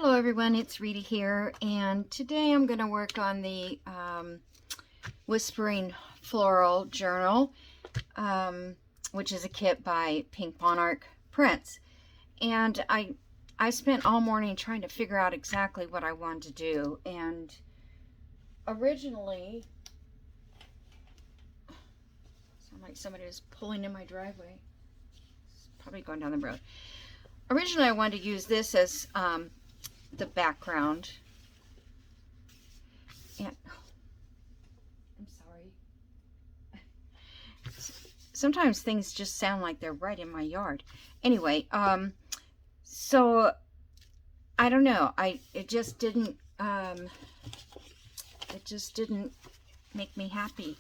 Hello everyone, it's Rita here, and today I'm going to work on the Wispering Floral Journal, which is a kit by Pink Monarch Prints. And I spent all morning trying to figure out exactly what I wanted to do, and originally, sound like somebody was pulling in my driveway. It's probably going down the road. Originally I wanted to use this as the background, and I'm sorry, sometimes things just sound like they're right in my yard. Anyway, so I don't know, it just didn't make me happy.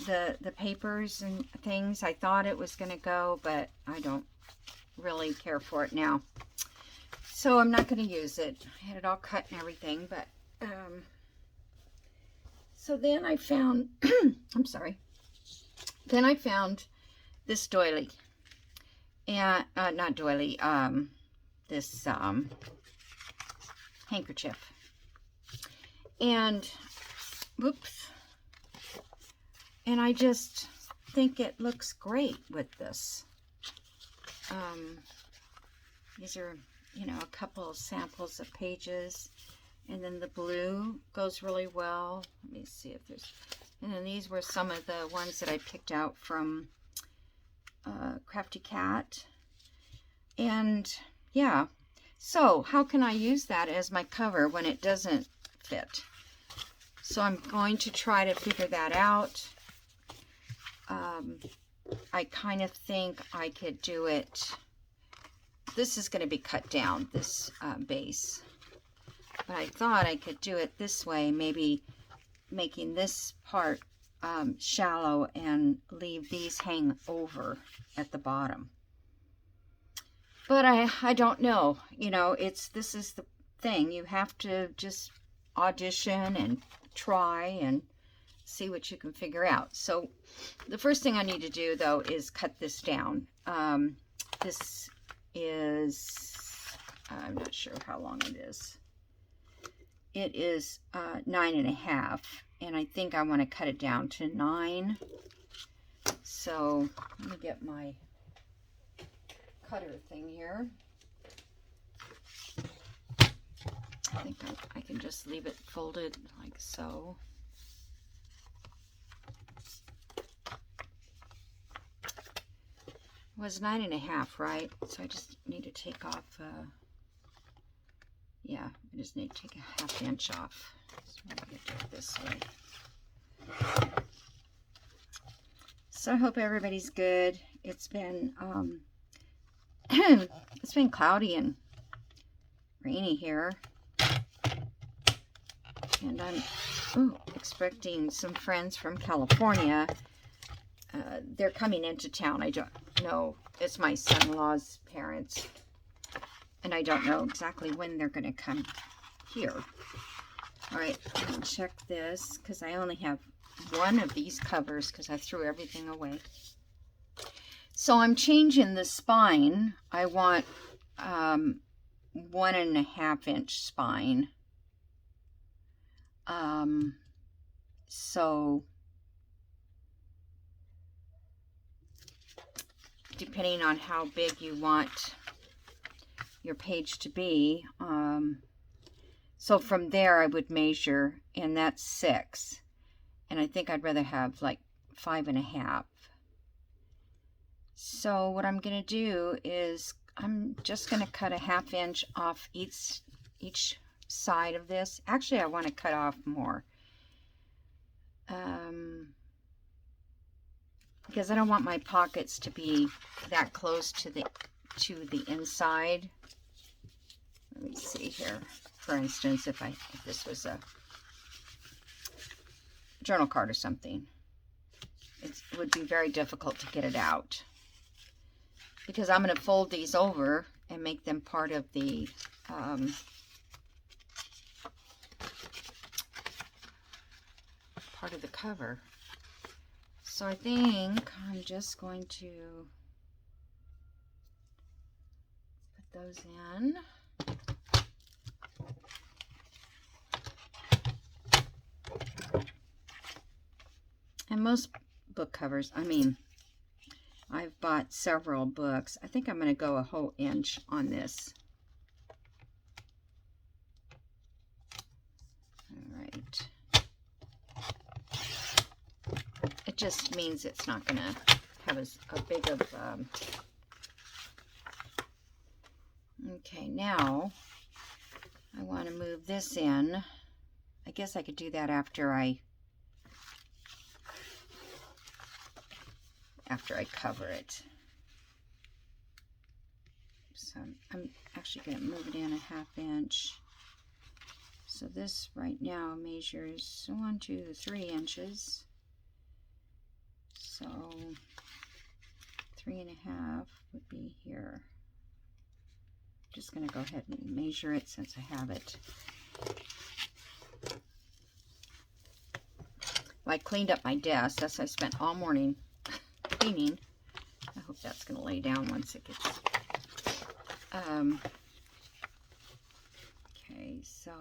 The papers and things, I thought it was gonna go, but I don't really care for it now. So I'm not going to use it. I had it all cut and everything, but so then I found I'm sorry. Then I found this doily, and not doily, this handkerchief, and whoops, and I just think it looks great with this. These are, you know, a couple of samples of pages, and then the blue goes really well. Let me see if there's, and then these were some of the ones that I picked out from Crafty Cat. And yeah, so how can I use that as my cover when it doesn't fit? So I'm going to try to figure that out. I kind of think I could do it. This is going to be cut down, this base, but I thought I could do it this way, maybe making this part shallow and leave these hang over at the bottom. But I don't know, you know, this is the thing, you have to just audition and try and see what you can figure out. So the first thing I need to do though is cut this down. This is, I'm not sure how long it is. It is 9.5, and I think I want to cut it down to 9. So let me get my cutter thing here. I think I can just leave it folded like so. It was 9.5, right? So I just need to take off, yeah, I just need to take a 1/2 inch off. So I'm going to do it this way. So I hope everybody's good. It's been, it's been cloudy and rainy here. And I'm expecting some friends from California. They're coming into town. I don't know. It's my son-in-law's parents, and I don't know exactly when they're going to come here. All right, I'm going to check this because I only have one of these covers because I threw everything away. So I'm changing the spine. I want 1.5 inch spine. So depending on how big you want your page to be, so from there I would measure, and that's 6, and I think I'd rather have like 5.5. So what I'm going to do is I'm just going to cut a 1/2 inch off each side of this. Actually, I want to cut off more, because I don't want my pockets to be that close to the inside. Let me see here. For instance, if this was a journal card or something, it would be very difficult to get it out, because I'm going to fold these over and make them part of the cover. So I think I'm just going to put those in. most book covers, I mean, I've bought several books. I think I'm going to go a whole inch on this. All right. It just means it's not going to have a big of... Okay, now I want to move this in. I guess I could do that after I cover it. So I'm actually going to move it in a 1/2 inch. So this right now measures 1, 2, 3 inches. So 3.5 would be here. Just going to go ahead and measure it since I have it. Well, I cleaned up my desk. That's what I spent all morning cleaning. I hope that's going to lay down once it gets... okay, so...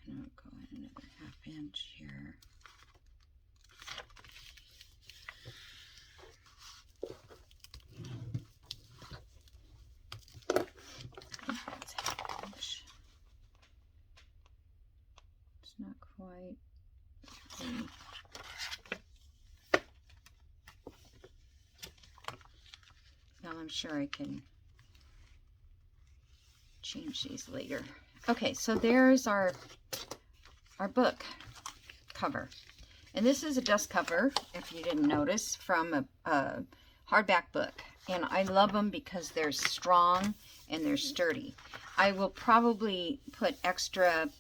and I'll go in another 1/2 inch here. That's 1/2 inch. It's not quite. Now I'm sure I can change these later. Okay, so there's our book cover. And this is a dust cover, if you didn't notice, from a hardback book. And I love them because they're strong and they're sturdy. I will probably put extra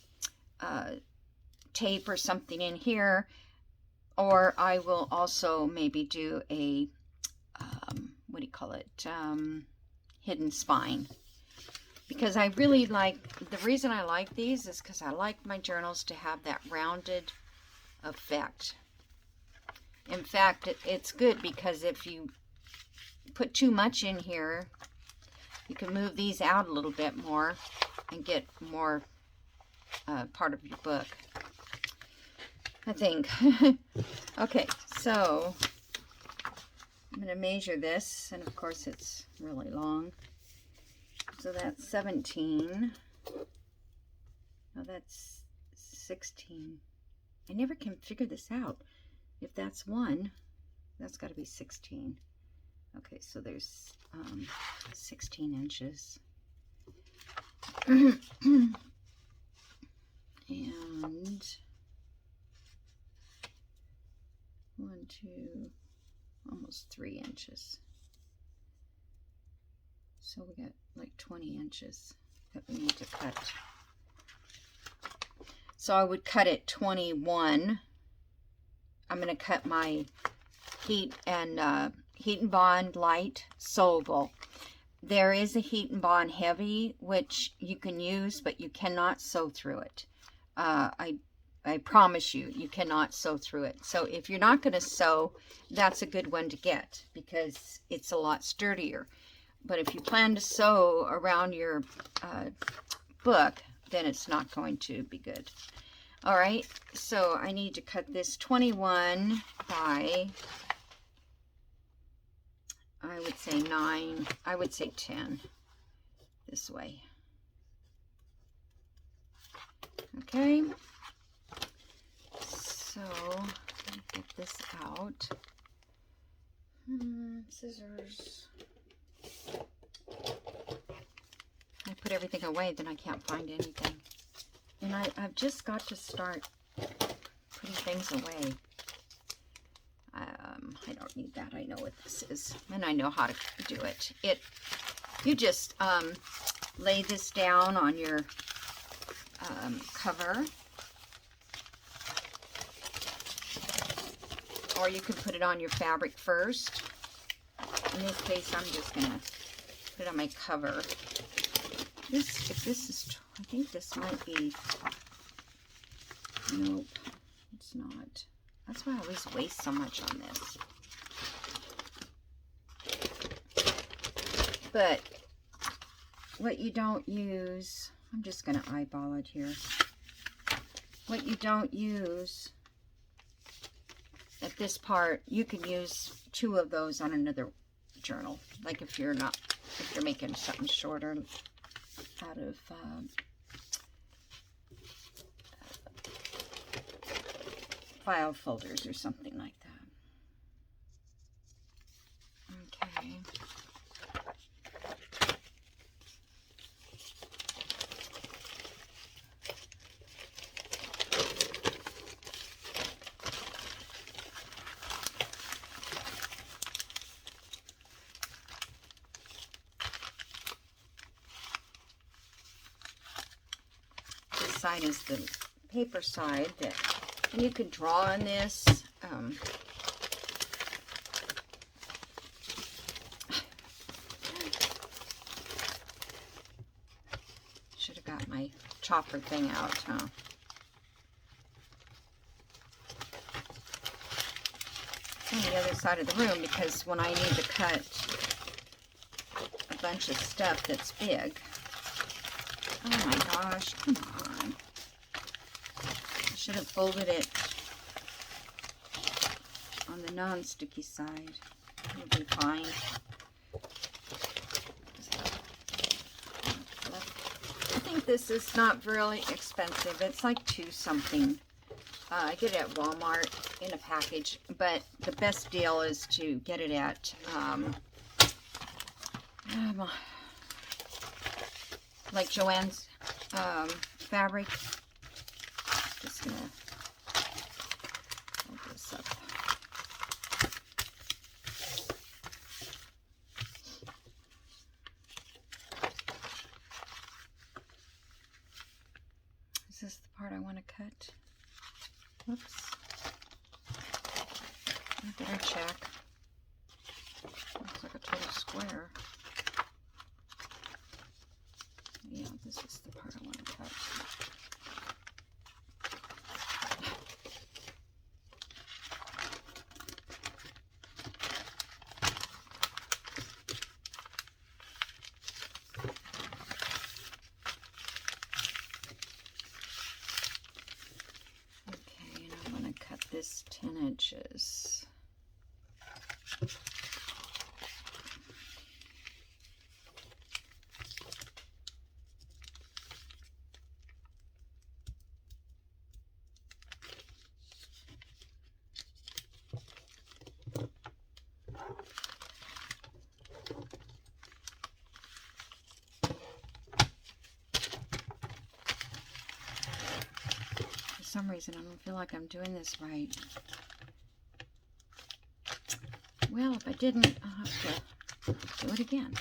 tape or something in here, or I will also maybe do a what do you call it, hidden spine, because I really like, the reason I like these is because I like my journals to have that rounded effect. In fact, it's good because if you put too much in here, you can move these out a little bit more and get more part of your book, I think. Okay, so I'm going to measure this, and of course it's really long. So that's 17. No, that's 16. I never can figure this out. If that's 1, that's got to be 16. Okay, so there's 16 inches. And 1, 2, almost 3 inches. So we got like 20 inches that we need to cut. So I would cut it 21. I'm going to cut my Heat and Bond Light Sewable. There is a Heat and Bond Heavy, which you can use, but you cannot sew through it. I promise you, you cannot sew through it. So if you're not going to sew, that's a good one to get because it's a lot sturdier. But if you plan to sew around your book, then it's not going to be good. All right, so I need to cut this 21 by, I would say 9, I would say 10 this way. Okay. So, let me get this out. Scissors. I put everything away, then I can't find anything. And I've just got to start putting things away. I don't need that. I know what this is, and I know how to do it. You just lay this down on your cover. Or you can put it on your fabric first. In this case, I'm just going to put it on my cover. I think this might be, nope, it's not. That's why I always waste so much on this. But what you don't use, I'm just going to eyeball it here. what you don't use at this part, you can use 2 of those on another journal. Like if you're making something shorter out of file folders or something like that. Okay. This side is the paper side that, and you could draw on this. Should have got my chopper thing out, huh? On the other side of the room, because when I need to cut a bunch of stuff that's big. Oh my gosh, come on. I should have folded it on the non-sticky side. It'll be fine. I think this is not really expensive. It's like $2 something. I get it at Walmart in a package, but the best deal is to get it at like Joann's fabric. Just gonna hold this up. Is this the part I want to cut? Whoops. I better check. Looks like a total square. Yeah, this is the part I want to cut. Okay, and I'm going to cut this 10 inches. For some reason, I don't feel like I'm doing this right. Well, if I didn't, I'll have to do it again.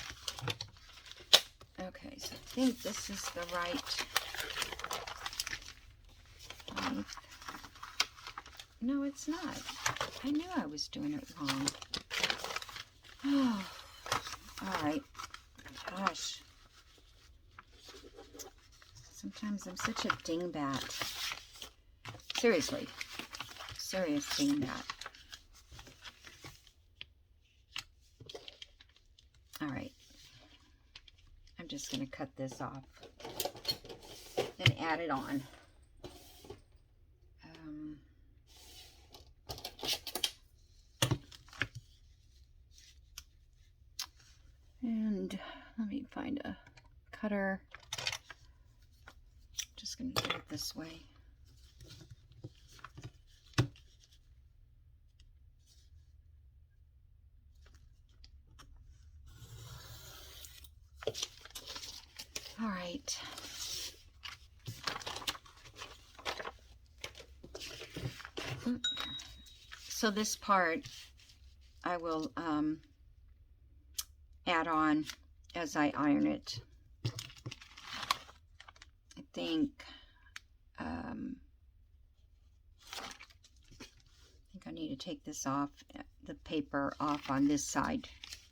Okay, so I think this is the right length. No, it's not. I knew I was doing it wrong. Oh, all right. Gosh. Sometimes I'm such a dingbat. Seriously. Serious dingbat. All right. I'm just going to cut this off and add it on. And let me find a cutter. Just going to do it this way. All right. So this part I will add on as I iron it. I think I need to take this off, the paper off on this side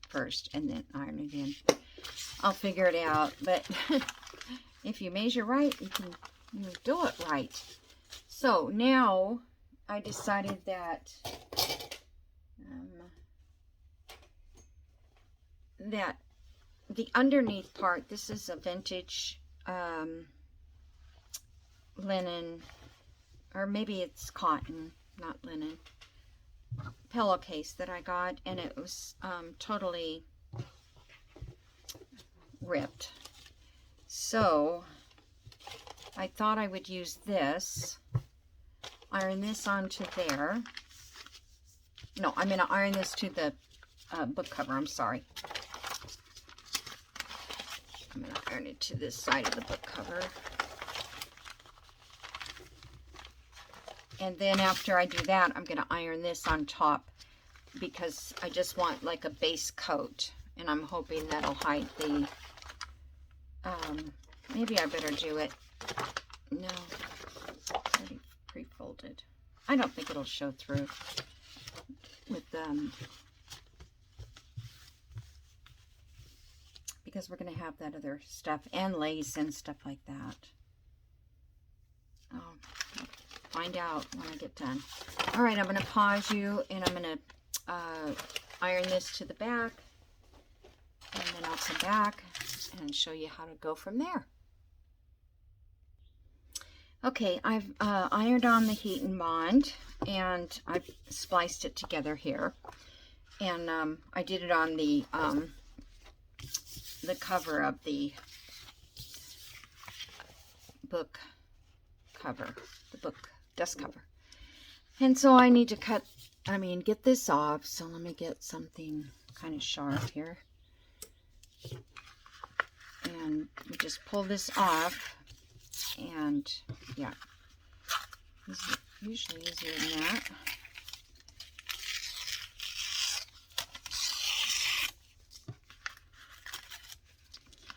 first, and then iron it in. I'll figure it out, but if you measure right, you can do it right. So now I decided that that the underneath part, this is a vintage linen or maybe it's cotton, not linen, pillowcase that I got, and it was totally ripped. So I thought I would use this, iron this onto there. No, I'm going to iron this to the book cover. I'm sorry. I'm going to iron it to this side of the book cover. And then after I do that, I'm going to iron this on top because I just want like a base coat. And I'm hoping that'll hide the, maybe I better do it. No, it's already pre-folded. I don't think it'll show through with because we're going to have that other stuff and lace and stuff like that. Oh, find out when I get done. All right, I'm going to pause you, and I'm going to iron this to the back, and then I'll come back and show you how to go from there. Okay, I've ironed on the heat and bond, and I've spliced it together here. And I did it on the cover of the book cover, the book desk cover. And so I need to get this off. So let me get something kind of sharp here. And we just pull this off. And yeah, this is usually easier than that.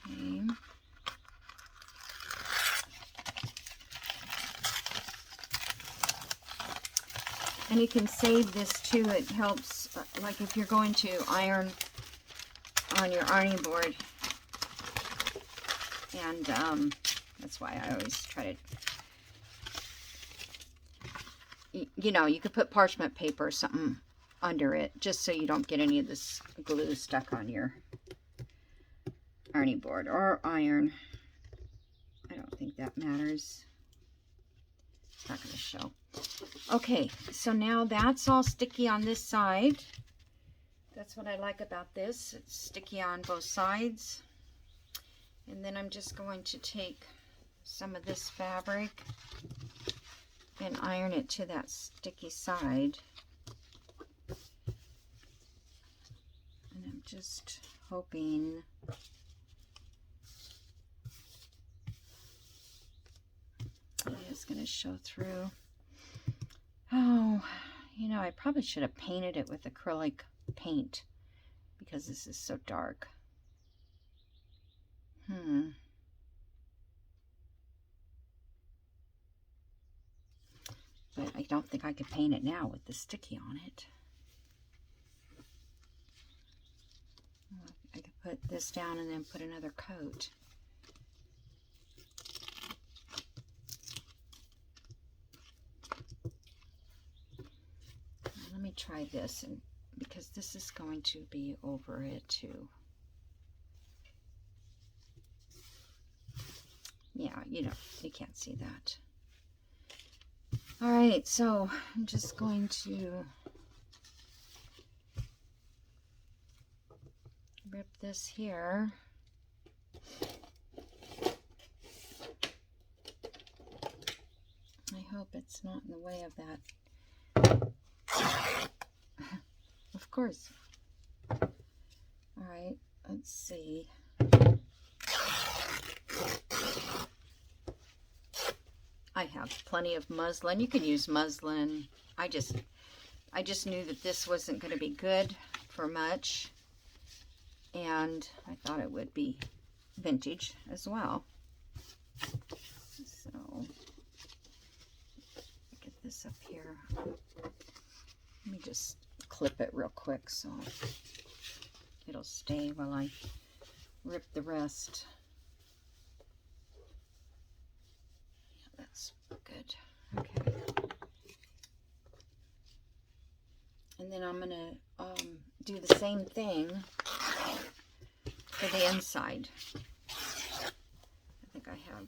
Okay. And you can save this too. It helps, like if you're going to iron on your ironing board, and that's why I always try to, you know, you could put parchment paper or something under it, just so you don't get any of this glue stuck on your ironing board or iron. I don't think that matters. It's not going to show. Okay, so now that's all sticky on this side. That's what I like about this. It's sticky on both sides. And then I'm just going to take some of this fabric and iron it to that sticky side. And I'm just hoping it's going to show through. Oh, you know, I probably should have painted it with acrylic paint because this is so dark. But I don't think I could paint it now with the sticky on it. I could put this down and then put another coat. Let me try this, and because this is going to be over it too. Yeah, you can't see that. All right, so I'm just going to rip this here. I hope it's not in the way of that. Of course. All right, let's see. I have plenty of muslin. You can use muslin. I just knew that this wasn't going to be good for much, and I thought it would be vintage as well. So get this up here. Let me just clip it real quick so it'll stay while I rip the rest. That's good. Okay. And then I'm going to do the same thing for the inside. I think I have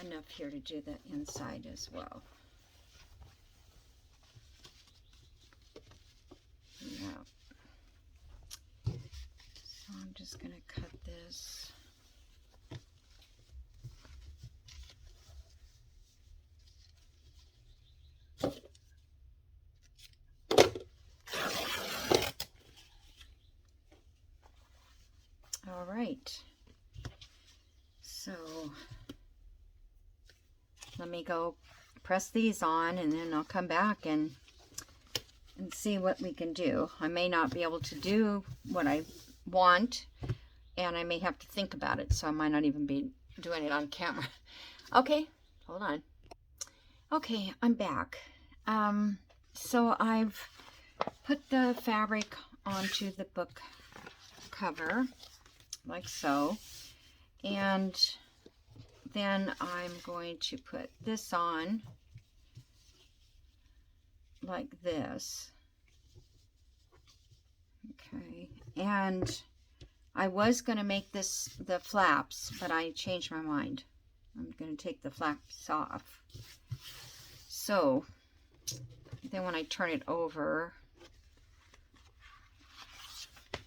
enough here to do the inside as well. Yeah. So I'm just going to cut this. All right. So let me go press these on, and then I'll come back and see what we can do. I may not be able to do what I want, and I may have to think about it, so I might not even be doing it on camera. Okay, hold on. Okay, I'm back. So I've put the fabric onto the book cover, like so, and then I'm going to put this on like this. Okay, and I was going to make this the flaps, but I changed my mind. I'm going to take the flaps off. So then when I turn it over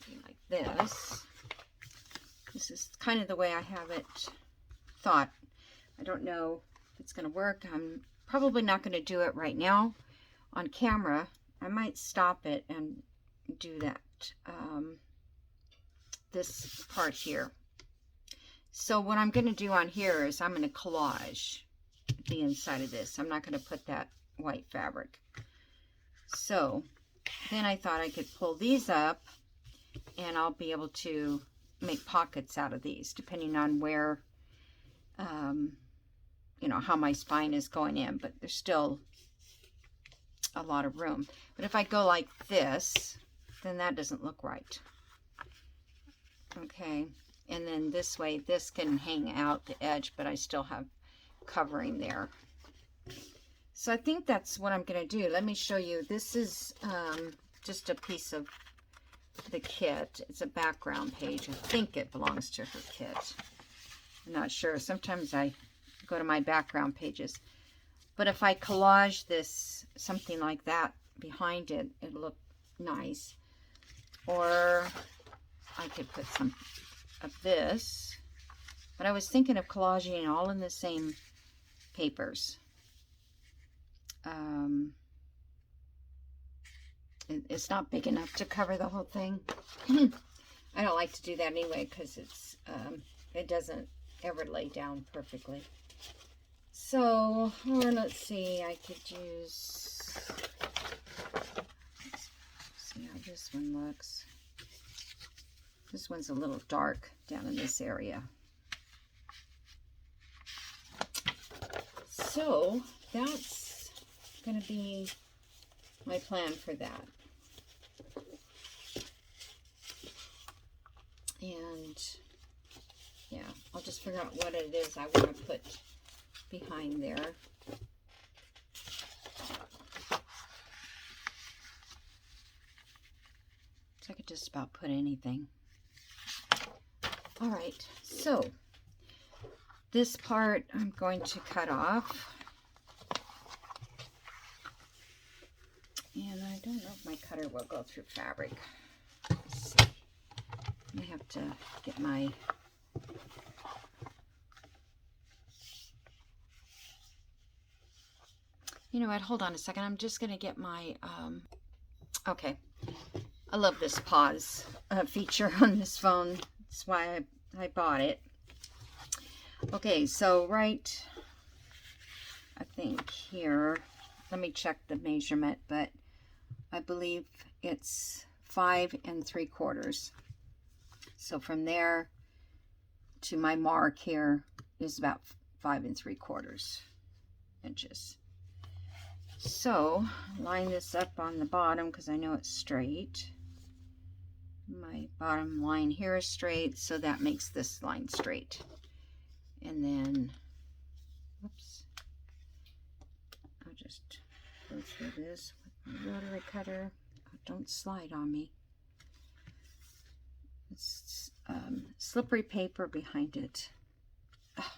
like this is kind of the way I have it thought. I don't know if it's going to work. I'm probably not going to do it right now on camera. I might stop it and do that, this part here. So what I'm going to do on here is I'm going to collage the inside of this. I'm not going to put that white fabric. So then I thought I could pull these up, and I'll be able to make pockets out of these depending on where, you know, how my spine is going in, but there's still a lot of room. But if I go like this, then that doesn't look right. Okay, and then this way, this can hang out the edge, but I still have covering there. So I think that's what I'm going to do. Let me show you. This is just a piece of the kit. It's a background page. I think it belongs to her kit. I'm not sure. Sometimes I go to my background pages. But if I collage this, something like that behind it, it'll look nice. Or I could put some of this. But I was thinking of collaging it all in the same papers. It's not big enough to cover the whole thing. I don't like to do that anyway, because it's it doesn't ever lay down perfectly. So, or let's see, I could use, let's see how this one looks. This one's a little dark down in this area. So that's going to be my plan for that. And yeah, I'll just figure out what it is I want to put behind there. So I could just about put anything. All right, so this part I'm going to cut off. And I don't know if my cutter will go through fabric. Let's see. I have to get my you know what, hold on a second. I'm just going to get my, okay. I love this pause feature on this phone. That's why I bought it. Okay, so right, I think here, let me check the measurement, but I believe it's 5 3/4. So from there to my mark here is about 5 3/4 inches. So line this up on the bottom because I know it's straight. My bottom line here is straight, so that makes this line straight. And then, whoops, I'll just go through this with my rotary cutter. Oh, don't slide on me. It's slippery paper behind it. Oh.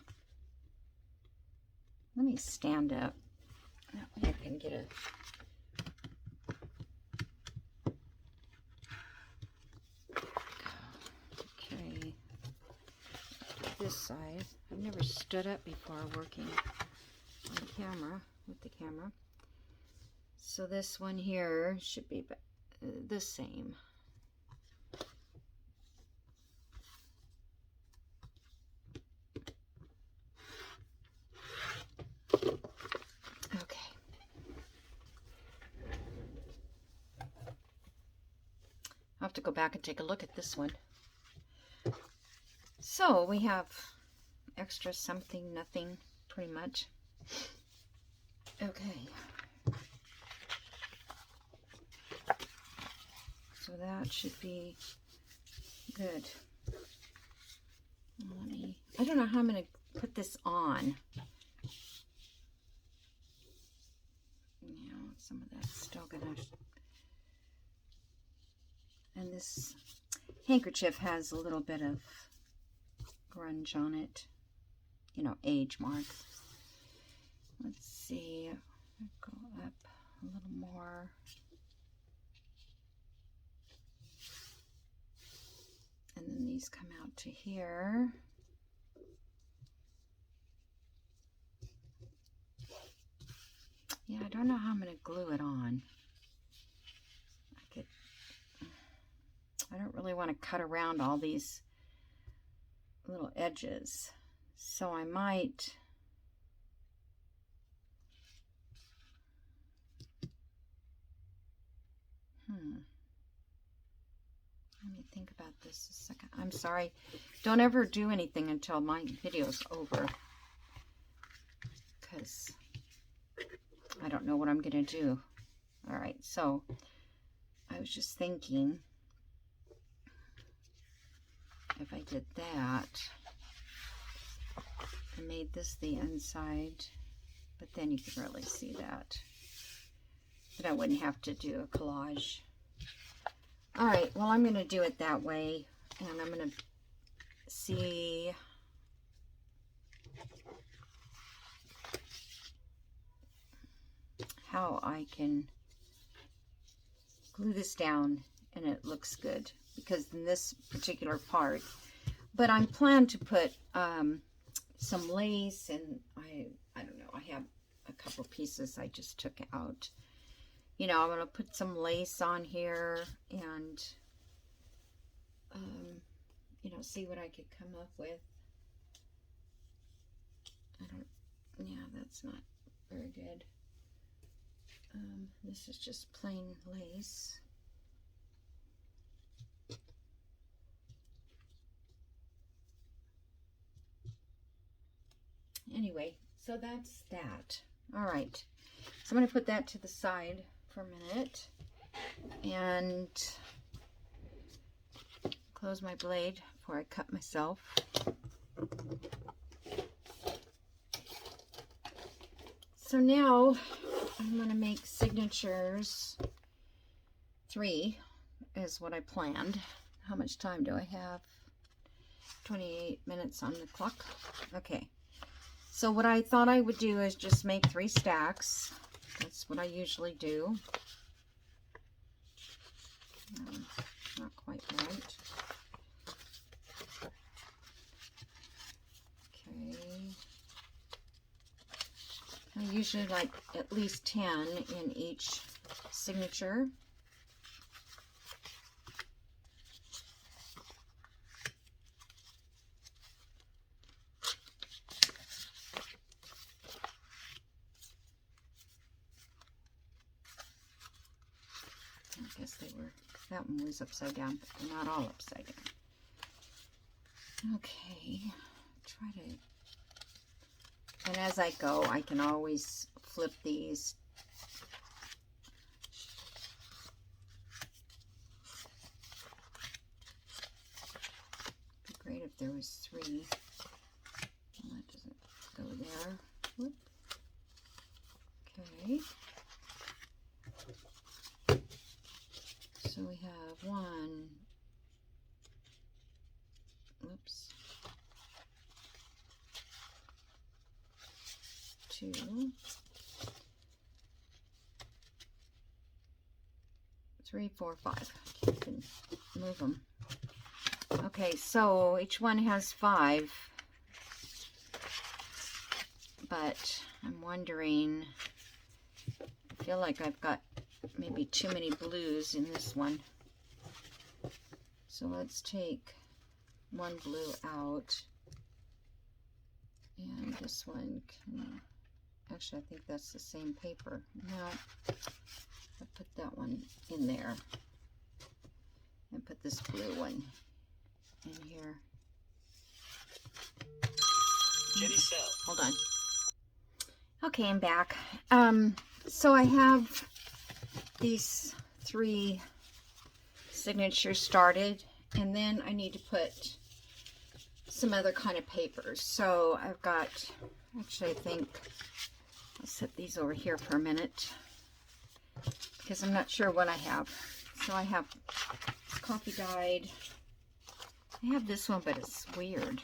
Let me stand up. That way I can get a... Okay. This side. I've never stood up before working on camera, with the camera. So this one here should be the same. Okay. I'll have to go back and take a look at this one. So we have extra something, nothing, pretty much. Okay. So that should be good. I don't know how I'm going to put this on. You know, some of that's still going to... And this handkerchief has a little bit of grunge on it. You know, age marks. Let's see. I'll go up a little more. And then these come out to here. Yeah, I don't know how I'm going to glue it on. I don't really want to cut around all these little edges. So I might... Let me think about this a second. I'm sorry. Don't ever do anything until my video's over, because I don't know what I'm going to do. All right, so I was just thinking if I did that and made this the inside, but then you can really see that. But I wouldn't have to do a collage. All right, well, I'm going to do it that way, and I'm going to see how I can glue this down and it looks good, because in this particular part, but I'm planning to put some lace, and I don't know, I have a couple pieces I just took out. You know, I'm going to put some lace on here and, you know, see what I could come up with. Yeah, that's not very good. This is just plain lace. Anyway, so that's that. All right. So I'm going to put that to the side for a minute and close my blade before I cut myself. So now I'm going to make signatures. 3 is what I planned. How much time do I have? 28 minutes on the clock. Okay. So what I thought I would do is just make 3 stacks. That's what I usually do. Not quite right. Okay. I usually like at least 10 in each signature. I guess they were, that one was upside down, but they're not all upside down. Okay, try to, and as I go, I can always flip these. It'd be great if there was 3. Well, that doesn't go there. Whoop. Okay. So we have 1, oops, 2, 3, 4, 5. You can move them. Okay, so each one has 5, but I'm wondering, I feel like I've got maybe too many blues in this one. So let's take one blue out, and this one can, actually I think that's the same paper. No, I put that one in there and put this blue one in here. Jenny Cell. Hold on. Okay, I'm back. So I have these 3 signatures started, and then I need to put some other kind of papers. So I've got, actually I think I'll set these over here for a minute because I'm not sure what I have. So I have coffee dyed. I have this one, but it's weird.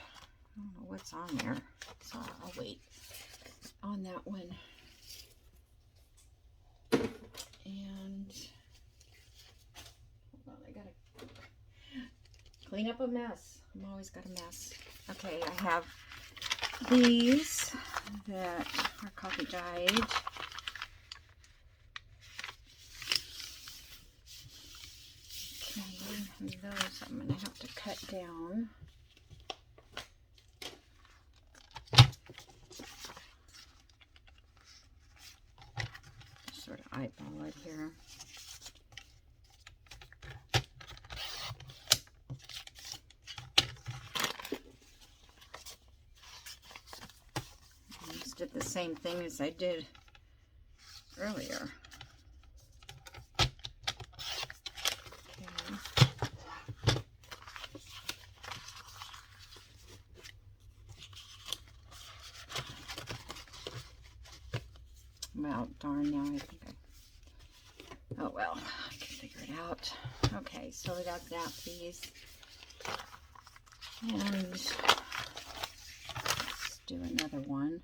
I don't know what's on there, so I'll wait on that one. And hold on, I gotta clean up a mess. I'm always got a mess. Okay, I have these that are coffee dyed. Okay, and those I'm gonna have to cut down. Sort of eyeball it here. I just did the same thing as I did earlier. Well, darn, now I think oh well, I can figure it out. Okay, so we got that piece. And let's do another one.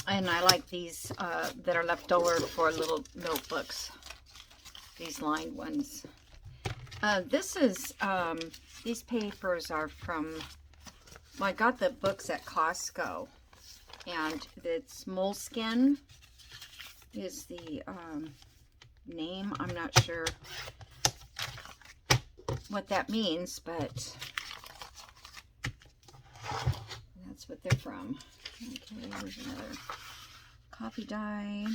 And I like these that are left over for little notebooks. These lined ones. This is, these papers are from, well, I got the books at Costco. And it's Moleskin is the name. I'm not sure what that means, but that's what they're from. Okay, here's another coffee dyed,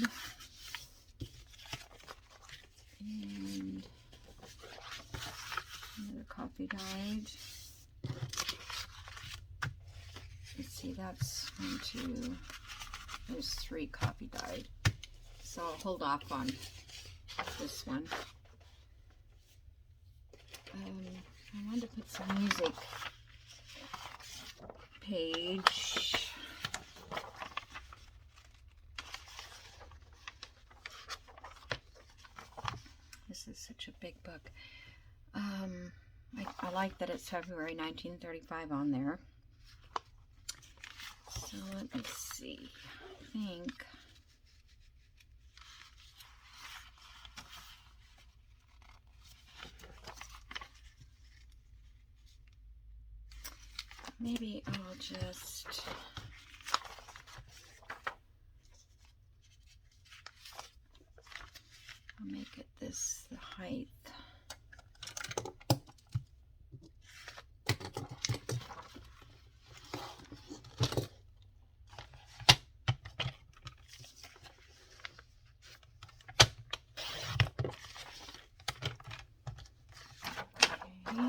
and another coffee dyed. Let's see, that's 1, 2, there's 3 coffee dyed. So I'll hold off on this one. I wanted to put some music page. This is such a big book. I like that it's February 1935 on there. So let me see. I think maybe I'll just make it this the height. Okay.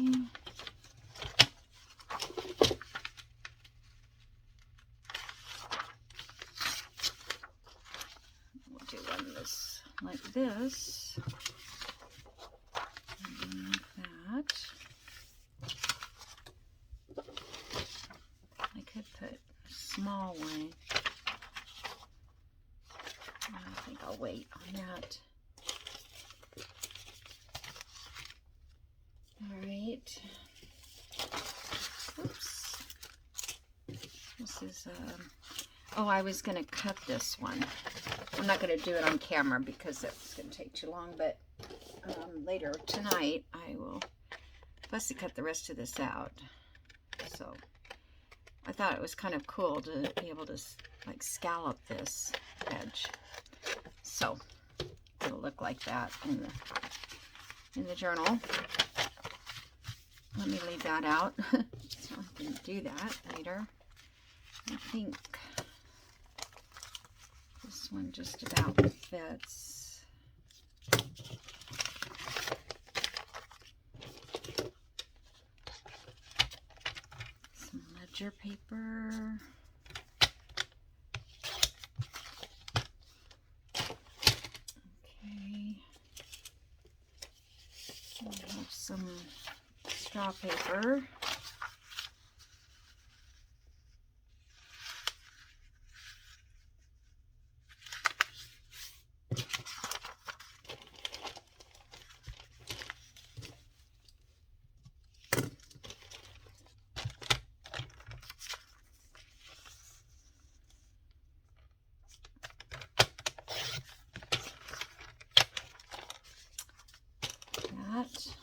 We'll do one like this, and like that. I could put small one. I think I'll wait on that. All right. Oops. This is, oh, I was going to cut this one. I'm not going to do it on camera because it's going to take too long, but later tonight I will fussy cut the rest of this out. So I thought it was kind of cool to be able to like scallop this edge. So it'll look like that in the journal. Let me leave that out. So I can do that later. I think this one just about fits. Some ledger paper. Okay. We have some straw paper.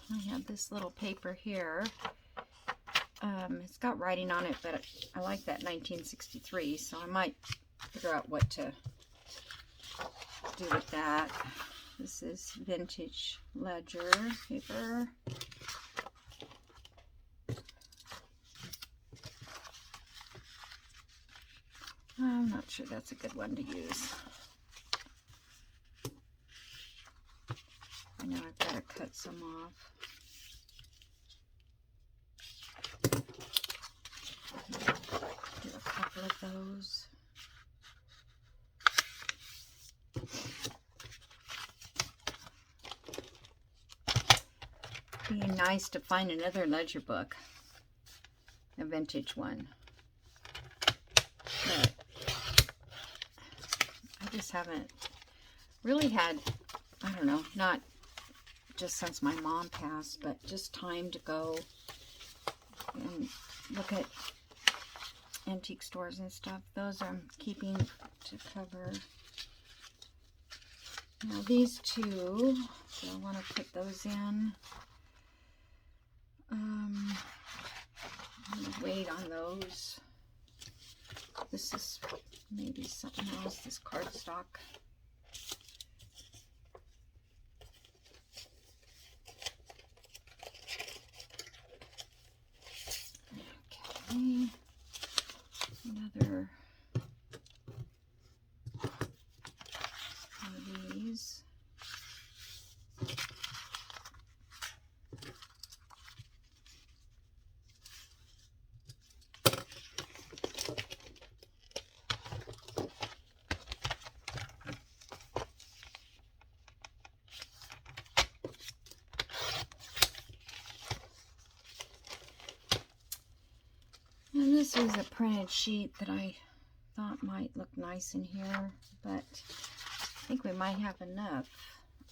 I have this little paper here. It's got writing on it, but I like that 1963, so I might figure out what to do with that. This is vintage ledger paper. I'm not sure that's a good one to use. I know I've got to cut some off. Do a couple of those. Be nice to find another ledger book, a vintage one. But I just haven't really had, I don't know, not just since my mom passed, but just time to go and look at antique stores and stuff. Those I'm keeping to cover. Now these two, so I want to put those in. I'm going to wait on those. This is maybe something else, this cardstock. Okay, another one of these. And this was a printed sheet that I thought might look nice in here, but I think we might have enough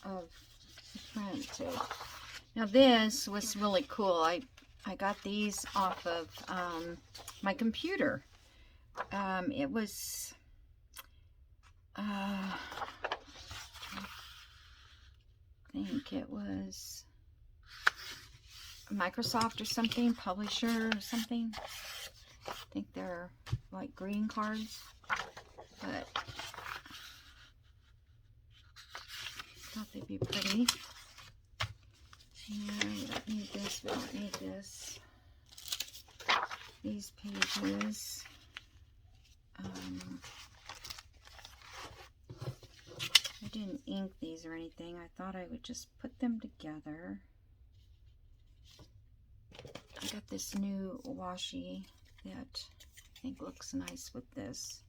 of the print too. Now this was really cool. I got these off of my computer. It was I think it was Microsoft or something, publisher or something. I think they're like green cards, but thought they'd be pretty. And we don't need this, we don't need this. These pages. I didn't ink these or anything. I thought I would just put them together. I got this new washi that I think looks nice with this.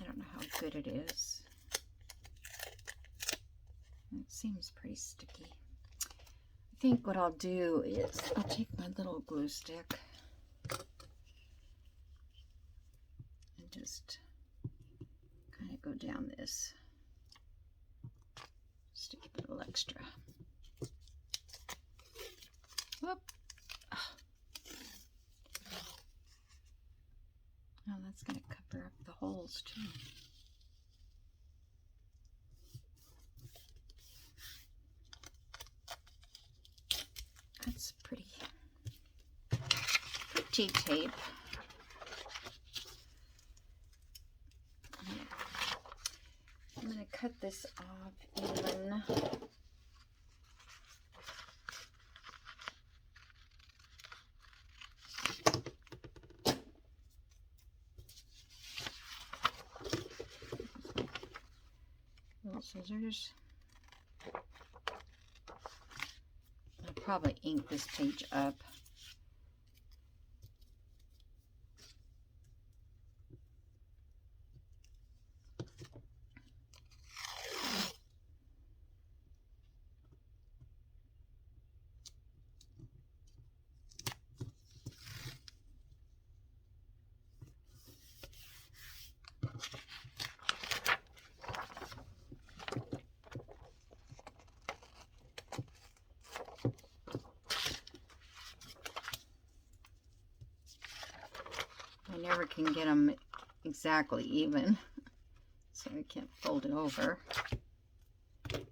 I don't know how good it is. It seems pretty sticky. I think what I'll do is I'll take my little glue stick and just kind of go down this. Just to keep a little extra. Whoop. Oh, that's going to cover up the holes too. That's pretty tape. I'm going to cut this off even. Little scissors. I'll probably ink this page up. I never can get them exactly even, so I can't fold it over. Okay.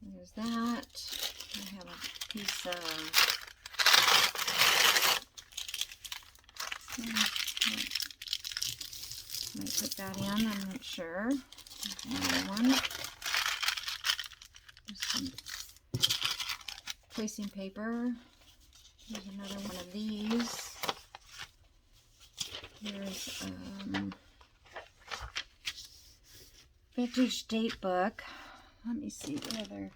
There's that. I have a piece of might put that in, I'm not sure. Another one. There's some tracing paper. There's another one of these. There's vintage date book. Let me see the other.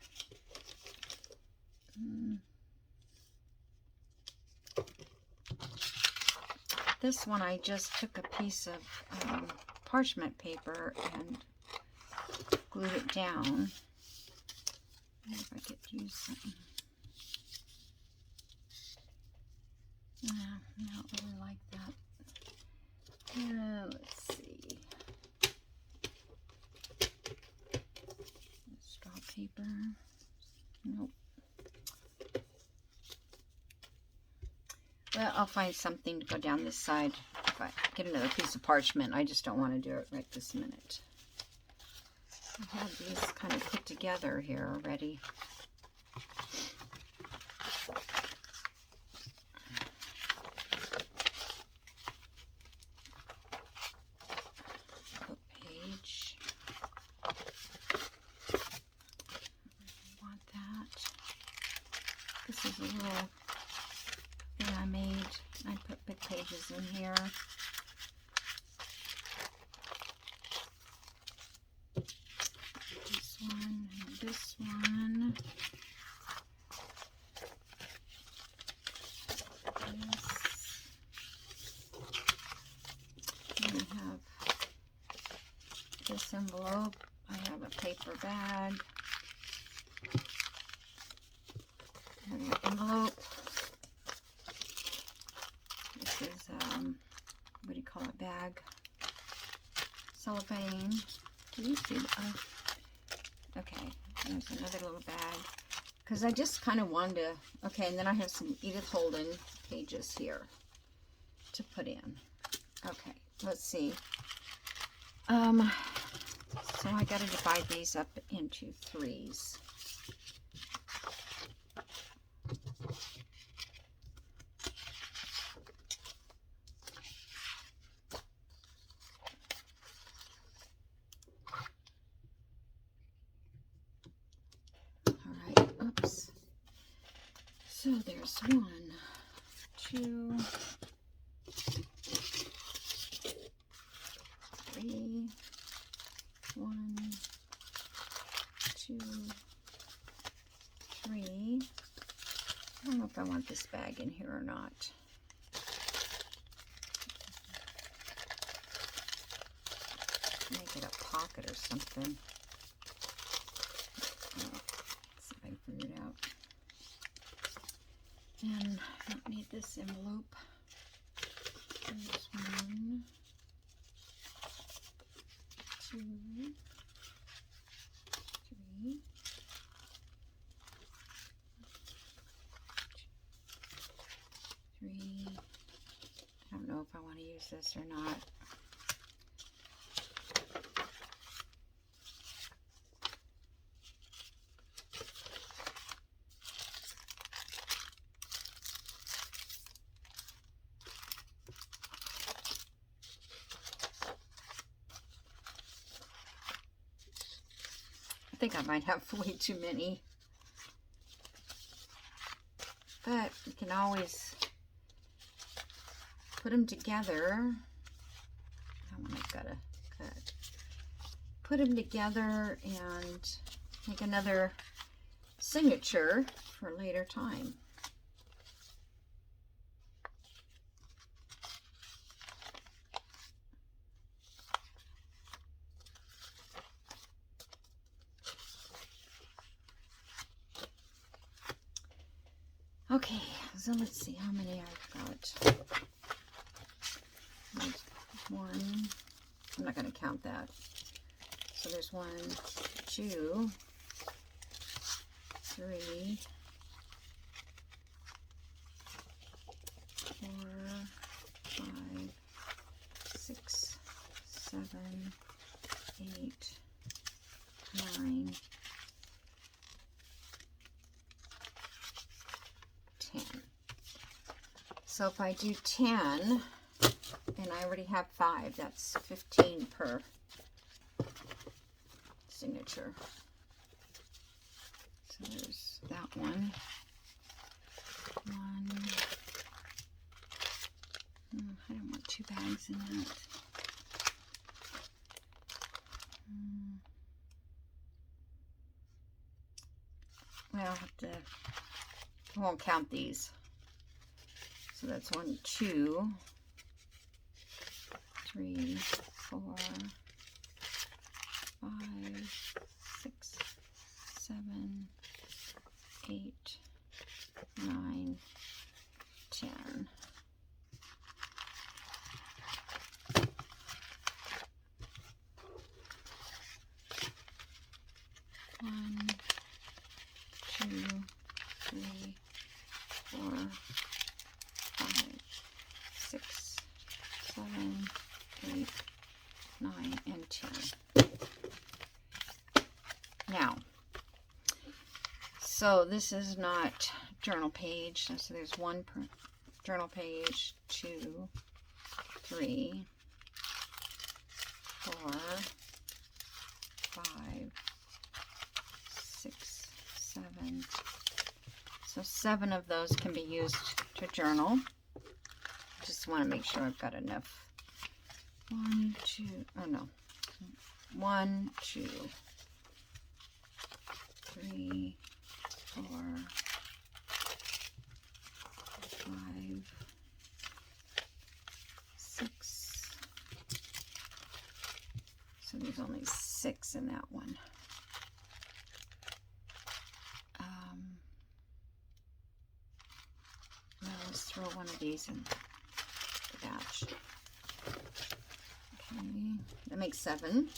This one I just took a piece of parchment paper and glued it down. If I could use something. I don't really like that. Let's see. Straw paper. Nope. Well, I'll find something to go down this side. If I get another piece of parchment, I just don't want to do it right this minute. I have these kind of put together here already. Book page. I want that. This is a little thing I made. I put big pages in here. This one and this one. This. And I have this envelope. I have a paper bag. Another envelope. This is, what do you call it, bag? Cellophane. Do you see that? Okay, there's another little bag. Because I just kind of wanted to, okay, and then I have some Edith Holden pages here to put in. Okay, let's see. So I got to divide these up into threes. So there's 1, 2, 3, 1, 2, 3. I don't know know if I want this bag in here or not. Make it a pocket or something. Oh, let's see if I can figure it out. And I don't need this envelope. There's 1, 2, 3. I don't know if I want to use this or not. I think I might have way too many. But you can always put them together. That one I've got to cut. Put them together and make another signature for a later time. Okay, so let's see how many I've got. There's 1. I'm not going to count that. So there's 1, 2, 3, 4, 5, 6, 7, 8, 9, 10. So if I do 10, and I already have 5, that's 15 per signature. So there's that one. I don't want 2 bags in that. Well, I'll have to, I won't count these. So that's 1, 2, 3, 4, 5, 6, 7, 8, 9, 10. One, 2, 3, 4, 5, 6, 7, 8, 9, and 10. Now, so this is not journal page. So there's 1 per journal page, 2, 3, 4, 5, 6, 7. So 7 of those can be used to journal. Just want to make sure I've got enough. 1, 2, oh no. 1, 2, 3, 4, 5, 6. So there's only 6 in that one. Let's throw one of these in the batch. Okay, that makes 7.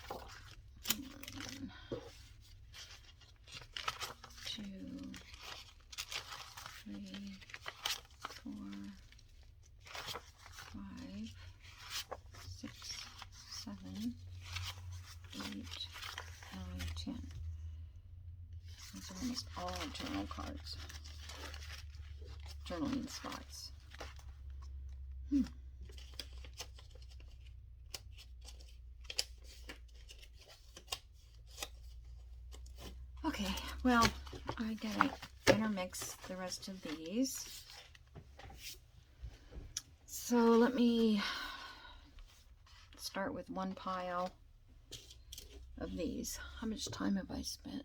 1, 2, 3, 4, 5, 6, 7, 8, 9, 10. Those are almost all journal cards. Journaling spots. Okay, well, I gotta intermix the rest of these. So let me start with one pile of these. How much time have I spent?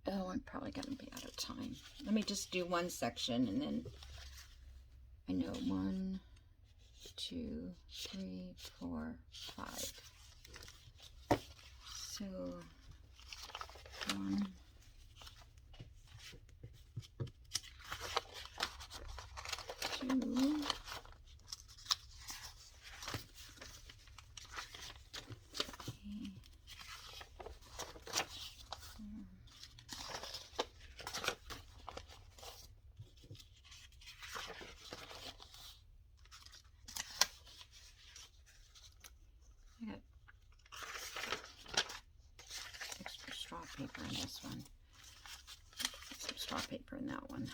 Oh, I'm probably going to be out of time. Let me just do one section and then I know 1, 2, 3, 4, 5. So 1, 2, I got extra straw paper in this one. Some straw paper in that one.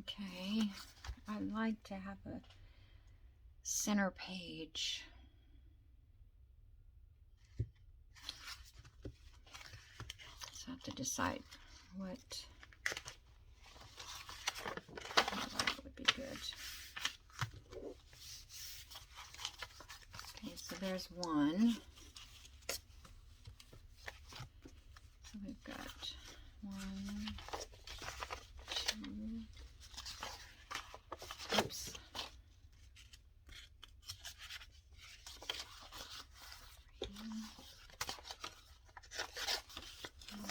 Okay, I'd like to have a center page. So I have to decide what would be good. Okay, so there's one. So we've got 1, 2. Oops. 3, 4.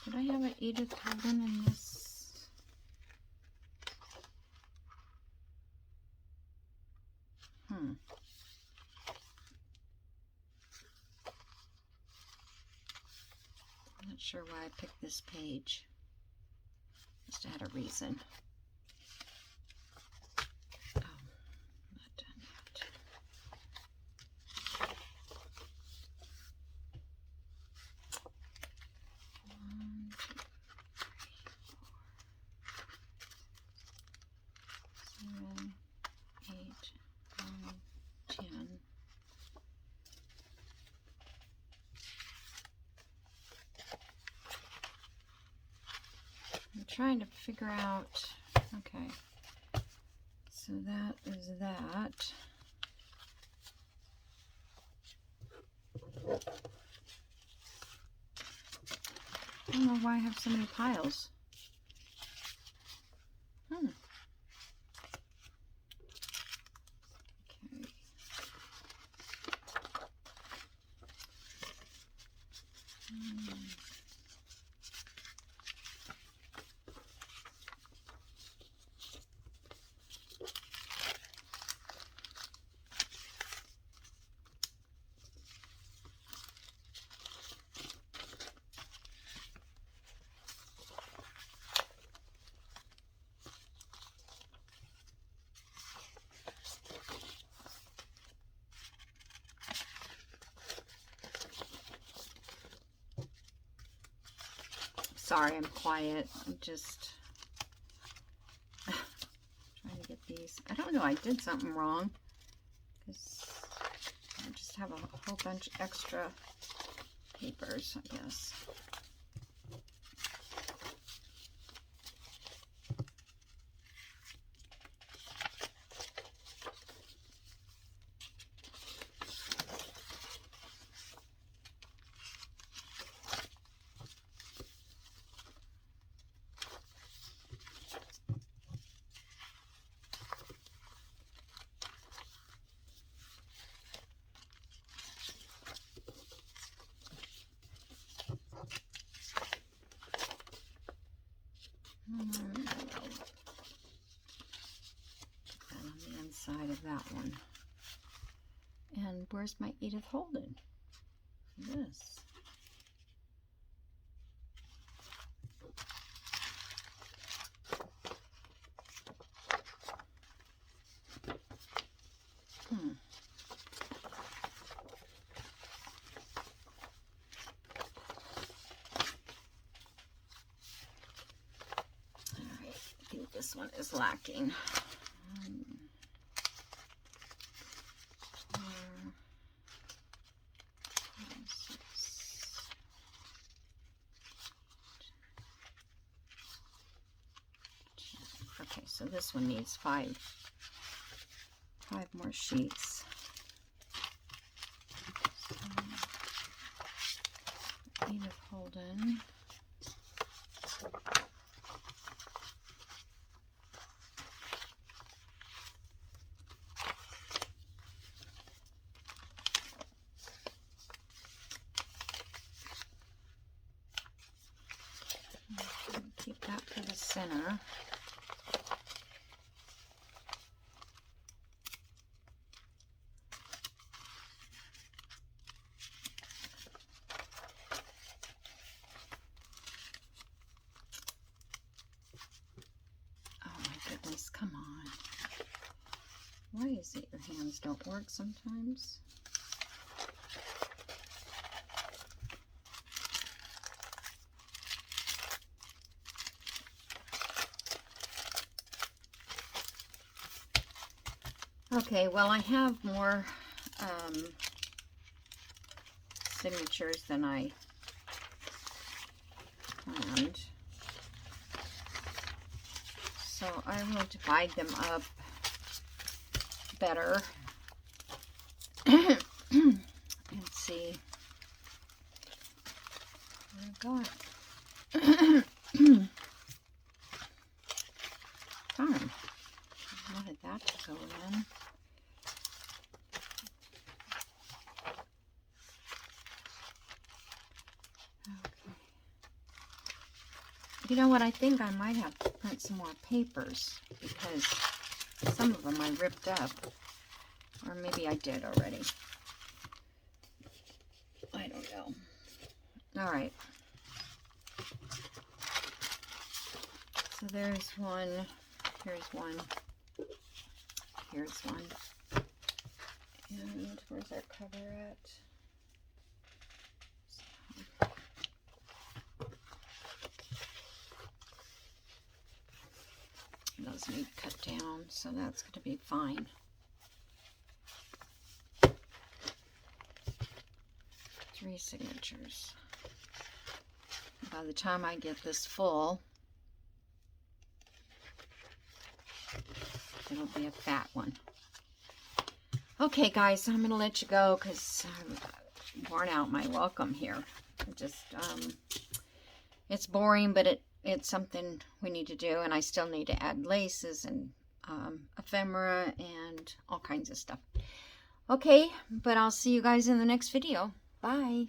Did I have an Edith Holden in this? I'm not sure why I picked this page. Must have had a reason. Oh, not done yet. 1, 2, 7, 8, 9, 10. I'm trying to figure out, okay, so that is that. I don't know why I have so many piles. Okay. Sorry, I'm quiet. I'm just trying to get these. I don't know, I did something wrong because I just have a whole bunch extra papers, I guess. And on the inside of that one. And where's my Edith Holden? This. one is lacking. Okay, so this one needs five more sheets. So, Edith Holden. Keep that for the center. Oh my goodness, come on. Why is it your hands don't work sometimes? Okay, well, I have more signatures than I planned. So I will divide them up better and see what I've got. Darn, I wanted that to go in. You know what, I think I might have to print some more papers because some of them I ripped up. Or maybe I did already. I don't know. Alright. So there's one. Here's one. Here's one. And where's our cover at? Those need cut down, so that's going to be fine. Three signatures. By the time I get this full, it'll be a fat one. Okay, guys, I'm going to let you go because I've worn out my welcome here. It's boring, but it's something we need to do, and I still need to add laces and ephemera and all kinds of stuff. Okay, but I'll see you guys in the next video. Bye.